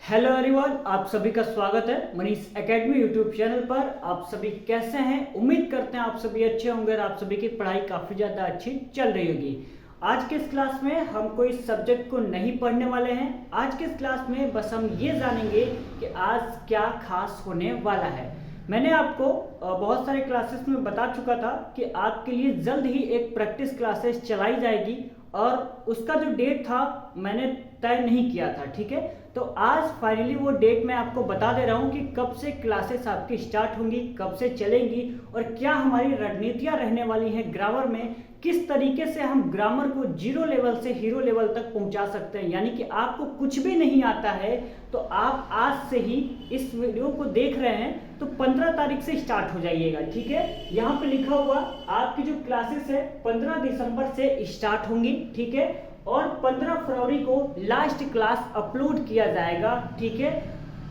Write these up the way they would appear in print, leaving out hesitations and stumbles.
Hello everyone, आप सभी का स्वागत है मनीष एकेडमी यूट्यूब चैनल पर। आप सभी कैसे हैं? उम्मीद करते हैं आप सभी अच्छे होंगे और आप सभी की पढ़ाई काफ़ी ज़्यादा अच्छी चल रही होगी। आज के इस क्लास में हम कोई सब्जेक्ट को नहीं पढ़ने वाले हैं। आज के इस क्लास में बस हम ये जानेंगे कि आज क्या खास होने वाला है। मैंने आपको बहुत सारे क्लासेस में बता चुका था कि आपके लिए जल्द ही एक प्रैक्टिस क्लासेस चलाई जाएगी और उसका जो डेट था मैंने तय नहीं किया था, ठीक है। तो आज फाइनली वो डेट मैं आपको बता दे रहा हूँ कि कब से क्लासेस आपकी स्टार्ट होंगी, कब से चलेंगी और क्या हमारी रणनीतियाँ रहने वाली हैं ग्रामर में, किस तरीके से हम ग्रामर को जीरो लेवल से हीरो लेवल तक पहुंचा सकते हैं। यानी कि आपको कुछ भी नहीं आता है तो आप आज से ही इस वीडियो को देख रहे हैं तो 15 तारीख से स्टार्ट हो जाइएगा, ठीक है। यहाँ पे लिखा हुआ आपकी जो क्लासेस है 15 दिसंबर से स्टार्ट होंगी, ठीक है, और 15 फरवरी को लास्ट क्लास अपलोड किया जाएगा, ठीक है,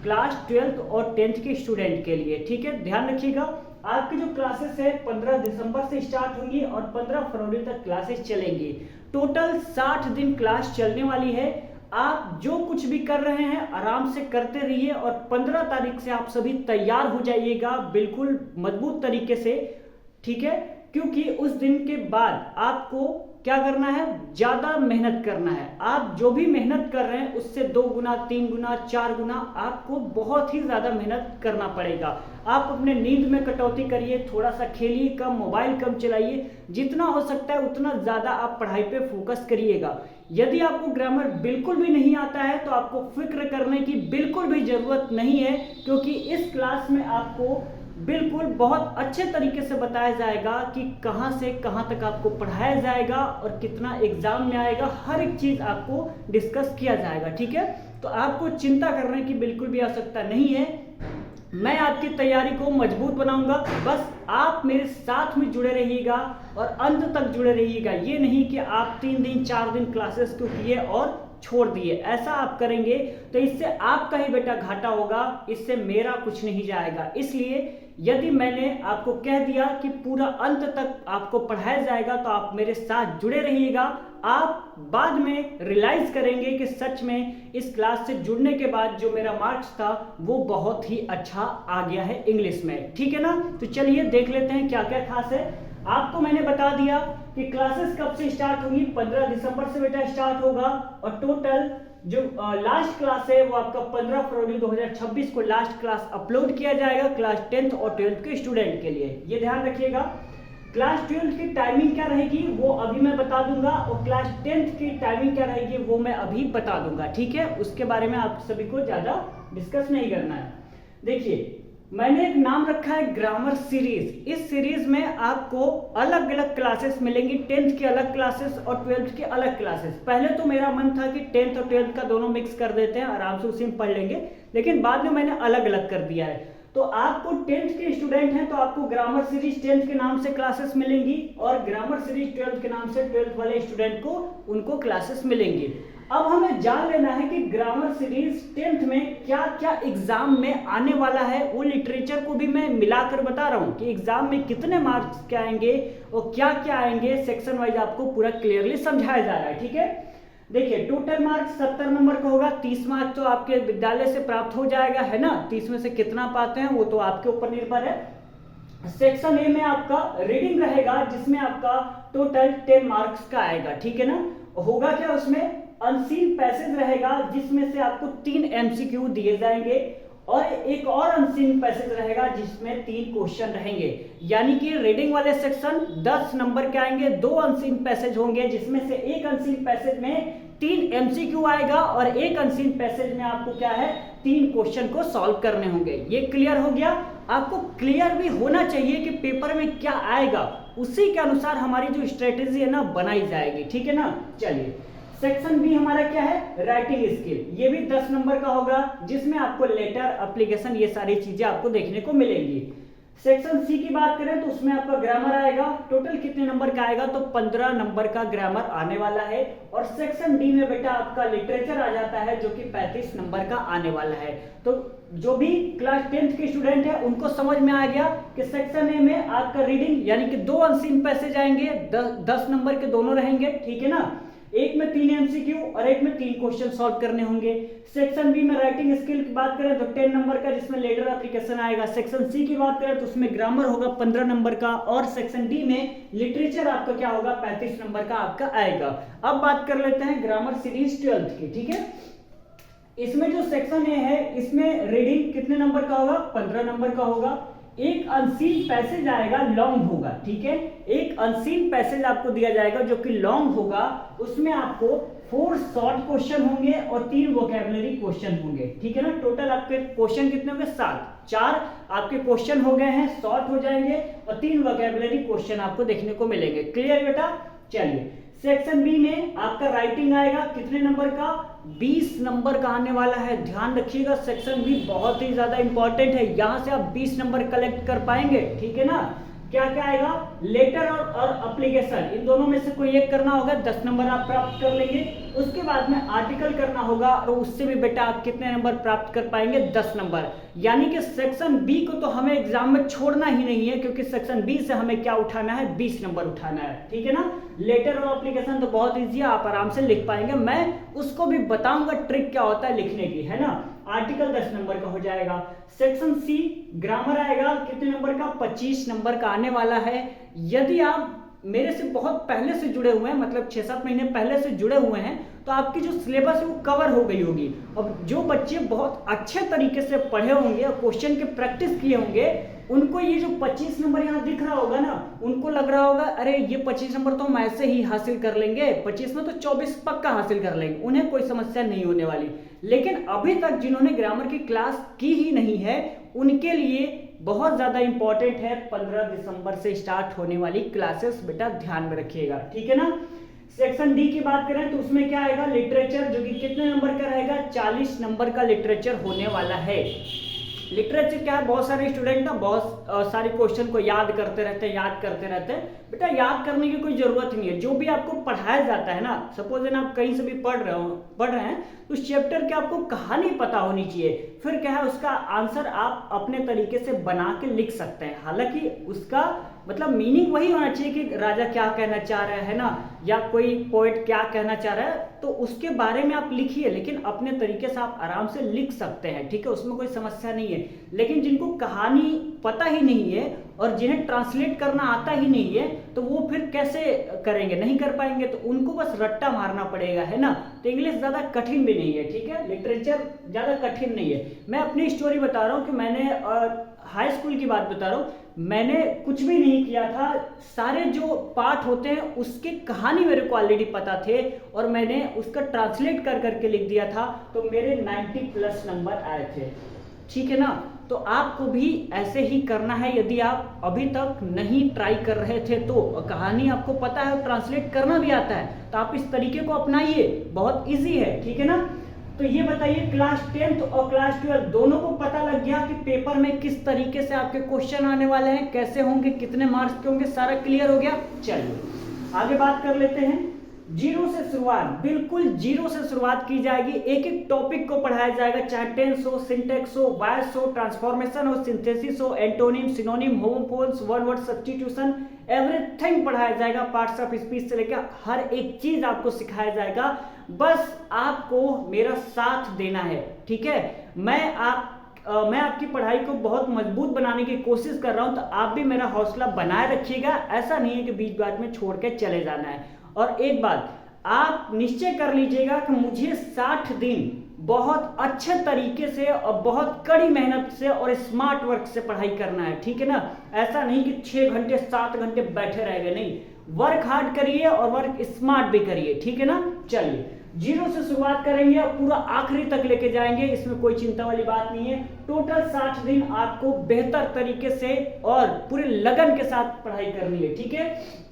क्लास 12th और 10th के स्टूडेंट के लिए, ठीक है। ध्यान रखिएगा, आपकी जो क्लासेस है 15 दिसंबर से स्टार्ट होंगी और 15 फरवरी तक क्लासेस चलेंगी। टोटल 60 दिन क्लास चलने वाली है। आप जो कुछ भी कर रहे हैं आराम से करते रहिए और 15 तारीख से आप सभी तैयार हो जाइएगा बिल्कुल मजबूत तरीके से, ठीक है, क्योंकि उस दिन के बाद आपको क्या करना है, ज्यादा मेहनत करना है। आप जो भी मेहनत कर रहे हैं उससे 2 गुना 3 गुना 4 गुना आपको बहुत ही ज्यादा मेहनत करना पड़ेगा। आप अपने नींद में कटौती करिए, थोड़ा सा खेलिए कम, मोबाइल कम चलाइए, जितना हो सकता है उतना ज्यादा आप पढ़ाई पे फोकस करिएगा। यदि आपको ग्रामर बिल्कुल भी नहीं आता है तो आपको फिक्र करने की बिल्कुल भी जरूरत नहीं है, क्योंकि इस क्लास में आपको बिल्कुल बहुत अच्छे तरीके से बताया जाएगा कि कहां से कहां तक आपको पढ़ाया जाएगा और कितना एग्जाम में आएगा, हर एक चीज आपको डिस्कस किया जाएगा, ठीक है। तो आपको चिंता करने की बिल्कुल भी आवश्यकता नहीं है। मैं आपकी तैयारी को मजबूत बनाऊंगा, बस आप मेरे साथ में जुड़े रहिएगा और अंत तक जुड़े रहिएगा। ये नहीं कि आप 3 दिन 4 दिन क्लासेस को किए और छोड़ दिए, ऐसा आप करेंगे तो इससे आपका ही बेटा घाटा होगा, इससे मेरा कुछ नहीं जाएगा। इसलिए यदि मैंने आपको कह दिया कि पूरा अंत तक आपको पढ़ाया जाएगा तो आप मेरे साथ जुड़े रहिएगा। आप बाद में रियलाइज करेंगे कि सच में इस क्लास से जुड़ने के बाद जो मेरा मार्क्स था वो बहुत ही अच्छा आ गया है इंग्लिश में, ठीक है ना। तो चलिए देख लेते हैं क्या क्या खास है। आपको मैंने बता दिया कि क्लासेस कब से स्टार्ट होंगी, 15 दिसंबर से बेटा स्टार्ट होगा और टोटल जो लास्ट क्लास है वो आपका 15 फरवरी 2026 को लास्ट क्लास अपलोड किया जाएगा क्लास 10th और 12th के स्टूडेंट के लिए। ये ध्यान रखिएगा, क्लास 12th की टाइमिंग क्या रहेगी वो अभी मैं बता दूंगा और क्लास 10th की टाइमिंग क्या रहेगी वो मैं अभी बता दूंगा, ठीक है। उसके बारे में आप सभी को ज्यादा डिस्कस नहीं करना है। देखिए, मैंने एक नाम रखा है ग्रामर सीरीज। इस सीरीज में आपको अलग अलग क्लासेस मिलेंगी, 10th की अलग क्लासेस और 12th की अलग क्लासेस। पहले तो मेरा मन था कि 10th और 12th का दोनों मिक्स कर देते हैं, आराम से उसी में पढ़ लेंगे, लेकिन बाद में मैंने अलग अलग कर दिया है। तो आपको 10th के स्टूडेंट हैं तो आपको ग्रामर सीरीज 10th के नाम से क्लासेस मिलेंगी और ग्रामर सीरीज 12th के नाम से 12th वाले स्टूडेंट को उनको क्लासेस मिलेंगी। अब हमें जान लेना है कि ग्रामर सीरीज 10th में क्या क्या एग्जाम में आने वाला है। वो लिटरेचर को भी मैं मिलाकर बता रहा हूँ कि एग्जाम में कितने मार्क्स क्या आएंगे और क्या क्या आएंगे, सेक्शन वाइज आपको पूरा क्लियरली समझाया जा रहा है, ठीक है। देखिए, टोटल मार्क्स 70 नंबर का होगा, 30 मार्क्स तो आपके विद्यालय से प्राप्त हो जाएगा, है ना। 30 में से कितना पाते हैं वो तो आपके ऊपर निर्भर है। सेक्शन ए में आपका रीडिंग रहेगा जिसमें आपका टोटल 10 मार्क्स का आएगा, ठीक है ना। होगा क्या, उसमें अनसीन पैसेज रहेगा जिसमें से आपको 3 एमसीक्यू दिए जाएंगे और एक और अनसीन पैसेज रहेगा जिसमें 3 क्वेश्चन रहेंगे। यानी कि रीडिंग वाले सेक्शन 10 नंबर के आएंगे, 2 अनसीन पैसेज होंगे जिसमें से एक अनसीन पैसेज में 3 एमसीक्यू आएगा और एक अनसीन पैसेज में आपको क्या है 3 क्वेश्चन को सॉल्व करने होंगे। ये क्लियर हो गया। आपको क्लियर भी होना चाहिए कि पेपर में क्या आएगा, उसी के अनुसार हमारी जो स्ट्रेटेजी है ना बनाई जाएगी, ठीक है ना। चलिए, सेक्शन बी हमारा क्या है, राइटिंग स्किल। ये भी 10 नंबर का होगा जिसमें आपको लेटर, एप्लीकेशन, ये सारी चीजें आपको देखने को मिलेंगी। सेक्शन सी की बात करें तो उसमें आपका ग्रामर आएगा। टोटल कितने नंबर का आएगा तो 15 नंबर का ग्रामर आने वाला है। और सेक्शन डी में बेटा आपका लिटरेचर आ जाता है जो कि 35 नंबर का आने वाला है। तो जो भी क्लास 10th के स्टूडेंट है उनको समझ में आ गया कि सेक्शन ए में आपका रीडिंग यानी कि 2 अनसीन पैसेज आएंगे, 10 नंबर के दोनों रहेंगे, ठीक है ना। एक में 3 एमसीक्यू और एक में 3 क्वेश्चन सॉल्व करने होंगे। सेक्शन बी में राइटिंग स्किल की बात करें तो 10 नंबर का, जिसमें लेटर एप्लीकेशन आएगा। सेक्शन सी की बात करें तो उसमें ग्रामर होगा 15 नंबर का, और सेक्शन डी में लिटरेचर आपका क्या होगा 35 नंबर का आपका आएगा। अब बात कर लेते हैं ग्रामर सीरीज 12th की, ठीक है। इसमें जो सेक्शन ए है, इसमें रीडिंग कितने नंबर का होगा, 15 नंबर का होगा। एक अनसीन पैसेज आएगा, लॉन्ग होगा, ठीक है। एक अनसीन पैसेज आपको दिया जाएगा जो कि लॉन्ग होगा, उसमें आपको 4 शॉर्ट क्वेश्चन होंगे और 3 वोकैबुलरी क्वेश्चन होंगे, ठीक है ना। टोटल आपके क्वेश्चन कितने होंगे, 7। 4 आपके क्वेश्चन हो गए हैं, शॉर्ट हो जाएंगे, और 3 वोकैबुलरी क्वेश्चन आपको देखने को मिलेंगे। क्लियर बेटा। चलिए, सेक्शन बी में आपका राइटिंग आएगा कितने नंबर का, 20 नंबर का आने वाला है। ध्यान रखिएगा, सेक्शन बी बहुत ही ज्यादा इंपॉर्टेंट है, यहां से आप 20 नंबर कलेक्ट कर पाएंगे, ठीक है ना। क्या क्या आएगा, लेटर और एप्लीकेशन, इन दोनों में से कोई एक करना होगा, 10 नंबर आप प्राप्त कर लेंगे। उसके बाद में आर्टिकल करना होगा, और उससे भी बेटा आप कितने नंबर प्राप्त कर पाएंगे, 10 नंबर। यानी कि सेक्शन बी को तो हमें एग्जाम में छोड़ना ही नहीं है, क्योंकि सेक्शन बी से हमें क्या उठाना है, 20 नंबर उठाना है, ठीक है ना। लेटर और एप्लीकेशन तो बहुत ईजी है, आप आराम से लिख पाएंगे, मैं उसको भी बताऊंगा ट्रिक क्या होता है लिखने की, है ना। आर्टिकल 10 नंबर का हो जाएगा। सेक्शन सी ग्रामर आएगा कितने नंबर का, 25 नंबर का आने वाला है। यदि आप मेरे से बहुत पहले से जुड़े हुए हैं, मतलब 6-7 महीने पहले से जुड़े हुए हैं, तो आपकी जो सिलेबस है वो कवर हो गई होगी। अब जो बच्चे बहुत अच्छे तरीके से पढ़े होंगे और क्वेश्चन की प्रैक्टिस किए होंगे, उनको ये जो 25 नंबर यहाँ दिख रहा होगा ना, उनको लग रहा होगा अरे ये 25 नंबर तो हम ऐसे ही हासिल कर लेंगे, 25 में तो 24 पक्का हासिल कर लेंगे, उन्हें कोई समस्या नहीं होने वाली। लेकिन अभी तक जिन्होंने ग्रामर की क्लास की ही नहीं है, उनके लिए बहुत ज्यादा इंपॉर्टेंट है 15 दिसंबर से स्टार्ट होने वाली क्लासेस, बेटा ध्यान में रखिएगा, ठीक है ना। सेक्शन डी की बात करें तो उसमें क्या आएगा, लिटरेचर, जो कि कितने नंबर का रहेगा, 40 नंबर का लिटरेचर होने वाला है। लिटरेचर क्या है, बहुत सारे स्टूडेंट ना बहुत सारे क्वेश्चन को याद करते रहते हैं, बेटा याद करने की कोई जरूरत नहीं है। जो भी आपको पढ़ाया जाता है ना, सपोज आप कहीं से भी पढ़ रहे हैं, तो उस चैप्टर की आपको कहानी पता होनी चाहिए, फिर क्या है उसका आंसर आप अपने तरीके से बना के लिख सकते हैं। हालांकि उसका मतलब मीनिंग वही होना चाहिए कि राजा क्या कहना चाह रहा है ना, या कोई पोएट क्या कहना चाह रहा है, तो उसके बारे में आप लिखिए, लेकिन अपने तरीके से आप आराम से लिख सकते हैं, ठीक है, उसमें कोई समस्या नहीं है। लेकिन जिनको कहानी पता ही नहीं है और जिन्हें ट्रांसलेट करना आता ही नहीं है, तो वो फिर कैसे करेंगे, नहीं कर पाएंगे, तो उनको बस रट्टा मारना पड़ेगा, है ना। तो इंग्लिश ज्यादा कठिन भी नहीं है, ठीक है, लिटरेचर ज्यादा कठिन नहीं है। मैं अपनी स्टोरी बता रहा हूँ कि मैंने हाई स्कूल की बात बता रहा हूँ, मैंने कुछ भी नहीं किया था, सारे जो पार्ट होते हैं उसके कहानी मेरे को ऑलरेडी पता थे, और मैंने उसका ट्रांसलेट कर करके लिख दिया था, तो मेरे 90+ नंबर आए थे, ठीक है ना। तो आपको भी ऐसे ही करना है। यदि आप अभी तक नहीं ट्राई कर रहे थे, तो कहानी आपको पता है, ट्रांसलेट करना भी आता है, तो आप इस तरीके को अपनाइए, बहुत इजी है, ठीक है ना। तो ये बताइए, क्लास 10th और क्लास 12 दोनों को पता लग गया कि पेपर में किस तरीके से आपके क्वेश्चन आने वाले हैं, कैसे होंगे, कितने मार्क्स के होंगे, सारा क्लियर हो गया। चलिए आगे बात कर लेते हैं। जीरो से शुरुआत, बिल्कुल जीरो से शुरुआत की जाएगी। एक एक टॉपिक को पढ़ाया जाएगा, चाहे टेंस हो, सिंटेक्स हो, वॉइस हो, ट्रांसफॉर्मेशन हो, सिंथेसिस हो, antonym, synonym, homophones, one word substitution, everything पढ़ाया जाएगा। पार्ट्स ऑफ स्पीच से लेकर हर एक चीज आपको सिखाया जाएगा। बस आपको मेरा साथ देना है, ठीक है। मैं आपकी पढ़ाई को बहुत मजबूत बनाने की कोशिश कर रहा हूं, तो आप भी मेरा हौसला बनाए रखिएगा। ऐसा नहीं है कि बीच बात में छोड़ के चले जाना है। और एक बात आप निश्चय कर लीजिएगा कि मुझे 60 दिन बहुत अच्छे तरीके से और बहुत कड़ी मेहनत से और स्मार्ट वर्क से पढ़ाई करना है, ठीक है ना। ऐसा नहीं कि 6 घंटे 7 घंटे बैठे रह गए, नहीं, वर्क हार्ड करिए और वर्क स्मार्ट भी करिए, ठीक है ना। चलिए जीरो से शुरुआत करेंगे और पूरा आखिरी तक लेके जाएंगे, इसमें कोई चिंता वाली बात नहीं है। टोटल 60 दिन आपको बेहतर तरीके से और पूरे लगन के साथ पढ़ाई करनी है, ठीक है।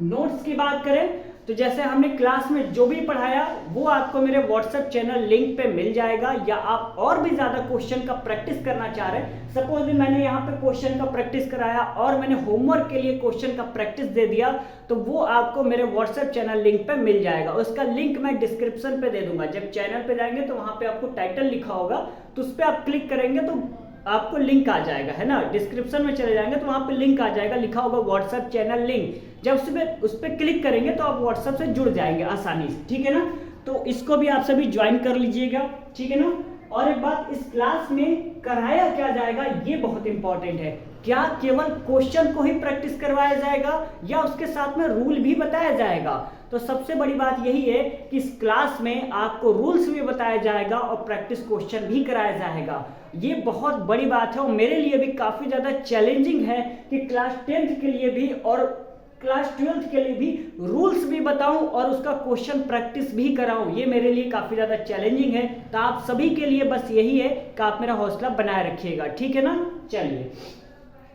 नोट्स की बात करें तो जैसे हमने क्लास में जो भी पढ़ाया वो आपको मेरे व्हाट्सएप चैनल लिंक पे मिल जाएगा, या आप और भी ज्यादा क्वेश्चन का प्रैक्टिस करना चाह रहे हैं, सपोज मैंने यहाँ पे क्वेश्चन का प्रैक्टिस कराया और मैंने होमवर्क के लिए क्वेश्चन का प्रैक्टिस दे दिया, तो वो आपको मेरे व्हाट्सएप चैनल लिंक पे मिल जाएगा। उसका लिंक मैं डिस्क्रिप्शन पे दे दूंगा। जब चैनल पे जाएंगे तो वहां पे आपको टाइटल लिखा होगा, तो उस पर आप क्लिक करेंगे तो आपको लिंक आ जाएगा, है ना। डिस्क्रिप्शन में चले जाएंगे तो वहां पे लिंक आ जाएगा, लिखा होगा व्हाट्सएप चैनल लिंक। जब उस पर क्लिक करेंगे तो आप व्हाट्सएप से जुड़ जाएंगे आसानी से, ठीक है ना। तो इसको भी आप सभी ज्वाइन कर लीजिएगा, ठीक है ना। और एक बात, इस क्लास में कराया क्या जाएगा ये बहुत इंपॉर्टेंट है। क्या केवल क्वेश्चन को ही प्रैक्टिस करवाया जाएगा या उसके साथ में रूल भी बताया जाएगा? तो सबसे बड़ी बात यही है कि इस क्लास में आपको रूल्स भी बताया जाएगा और प्रैक्टिस क्वेश्चन भी कराया जाएगा। ये बहुत बड़ी बात है और मेरे लिए भी काफी ज्यादा चैलेंजिंग है कि क्लास 10th के लिए भी और क्लास 12th के लिए भी रूल्स भी बताऊं और उसका क्वेश्चन प्रैक्टिस भी कराऊं। ये मेरे लिए काफी ज्यादा चैलेंजिंग है। तो आप सभी के लिए बस यही है कि आप मेरा हौसला बनाए रखिएगा, ठीक है ना। चलिए,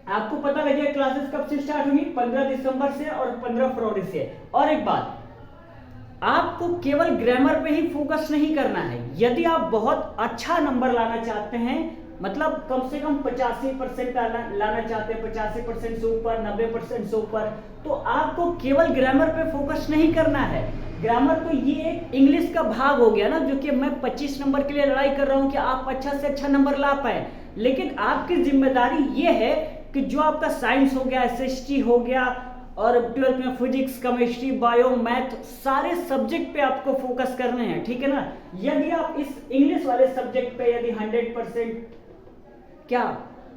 आपको पता लगे क्लासेस कब से स्टार्ट होंगी? 15 दिसंबर से और 15 फरवरी से। और एक बात, आपको केवल ग्रामर पे ही फोकस नहीं करना है। यदि आप बहुत अच्छा नंबर लाना चाहते हैं, मतलब कम से कम 85% लाना चाहते हैं, 85% से ऊपर, 90% से ऊपर, तो आपको केवल ग्रामर पे फोकस नहीं करना है। ग्रामर तो ये इंग्लिश का भाग हो गया ना, जो कि मैं 25 नंबर के लिए लड़ाई कर रहा हूं कि आप अच्छा से अच्छा नंबर ला पाए। लेकिन आपकी जिम्मेदारी ये है कि जो आपका साइंस हो गया, एसएसटी हो गया और 12th में फिजिक्स, केमिस्ट्री, बायो, मैथ, सारे सब्जेक्ट पे आपको फोकस करने हैं, ठीक है ना। यदि आप इस इंग्लिश वाले सब्जेक्ट पे यदि 100% क्या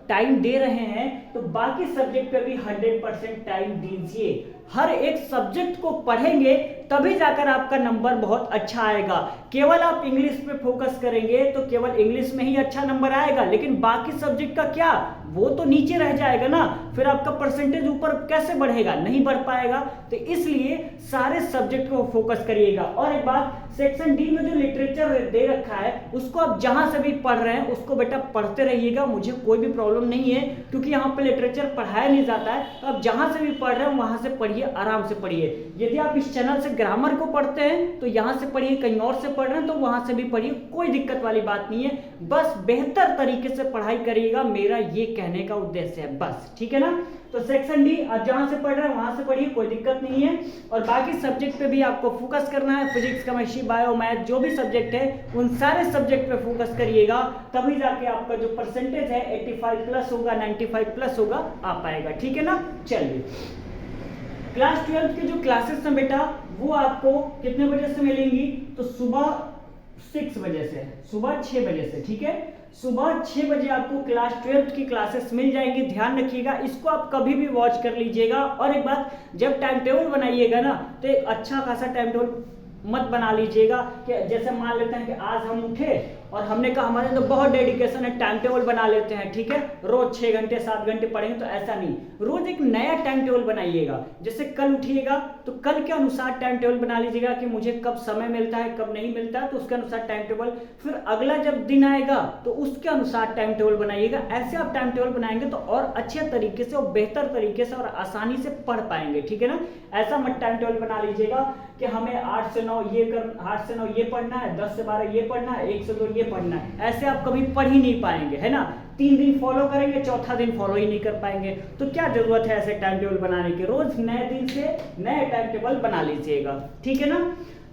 टाइम दे रहे हैं तो बाकी सब्जेक्ट पे भी 100% टाइम दीजिए। हर एक सब्जेक्ट को पढ़ेंगे तभी जाकर आपका नंबर बहुत अच्छा आएगा। केवल आप इंग्लिश पे फोकस करेंगे तो केवल इंग्लिश में ही अच्छा नंबर आएगा, लेकिन बाकी सब्जेक्ट का क्या, वो तो नीचे रह जाएगा ना। फिर आपका परसेंटेज ऊपर कैसे बढ़ेगा? नहीं बढ़ पाएगा। तो इसलिए सारे सब्जेक्ट को फोकस करिएगा। और एक बात, सेक्शन डी में जो लिटरेचर दे रखा है उसको आप जहां से भी पढ़ रहे हैं उसको बेटा पढ़ते रहिएगा, मुझे कोई भी प्रॉब्लम नहीं है, क्योंकि यहाँ पे लिटरेचर पढ़ाया नहीं जाता है। तो आप जहां से भी पढ़ रहे हैं वहां से पढ़िए, आराम से पढ़िए। यदि आप इस चैनल से ग्रामर को पढ़ते हैं तो यहाँ से पढ़िए, कहीं और से पढ़ रहे हैं तो वहां से भी पढ़िए, कोई दिक्कत वाली बात नहीं है। बस बेहतर तरीके से पढ़ाई करिएगा, मेरा ये कहने का उद्देश्य है बस, ठीक है ना। तो सेक्शन डी आप जहां से पढ़ रहे हैं वहां से पढ़िए, कोई दिक्कत नहीं है। और बाकी सब्जेक्ट पे भी आपको फोकस करना है, फिजिक्स, केमिस्ट्री, बायो, मैथ, जो भी सब्जेक्ट है उन सारे सब्जेक्ट पे फोकस करिएगा, तभी जाके आपका जो परसेंटेज है 85+ होगा, 95+ होगा, आ पाएगा, ठीक है ना। चलिए, क्लास 12 की जो क्लासेस हैं बेटा वो आपको कितने बजे से मिलेंगी? तो सुबह 6 बजे से, सुबह 6 बजे से, ठीक है। सुबह 6 बजे आपको क्लास 12 की क्लासेस मिल जाएंगी। ध्यान रखिएगा, इसको आप कभी भी वॉच कर लीजिएगा। और एक बात, जब टाइम टेबल बनाइएगा ना तो एक अच्छा खासा टाइम टेबल मत बना लीजिएगा कि जैसे मान लेते हैं कि आज हम उठे और हमने कहा हमारे तो बहुत डेडिकेशन है, टाइम टेबल बना लेते हैं, ठीक है, रोज 6 घंटे 7 घंटे पढ़ेंगे। तो ऐसा नहीं, रोज एक नया टाइम टेबल बनाइएगा। जैसे कल उठिएगा तो कल के अनुसार टाइम टेबल बना लीजिएगा कि मुझे कब समय मिलता है, कब नहीं मिलता है, तो उसके अनुसार टाइम टेबल। फिर अगला जब दिन आएगा तो उसके अनुसार टाइम टेबल बनाइएगा। ऐसे आप टाइम टेबल बनाएंगे तो और अच्छे तरीके से और बेहतर तरीके से और आसानी से पढ़ पाएंगे, ठीक है ना। ऐसा मत टाइम टेबल बना लीजिएगा कि हमें 8 से 9 ये 8 से 9 ये पढ़ना है, 10 से 12 ये पढ़ना है, 1 से 2 ये पढ़ना है। ऐसे आप कभी पढ़ ही नहीं पाएंगे, है ना। 3 दिन फॉलो करेंगे, चौथा दिन फॉलो ही नहीं कर पाएंगे। तो क्या जरूरत है ऐसे टाइम टेबल बनाने की? रोज नए दिन से नए टाइम टेबल बना लीजिएगा, ठीक है ना।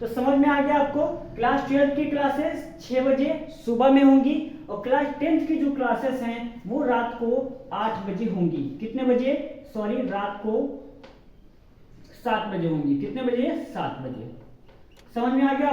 तो समझ में आ गया आपको। क्लास 12 की क्लासेस 6 बजे सुबह में होंगी और क्लास 10th की जो क्लासेस हैं वो रात को 8 बजे होंगी। कितने बजे? सॉरी, रात को 7 बजे होंगी। कितने बजे? 7 बजे। समझ में आ गया।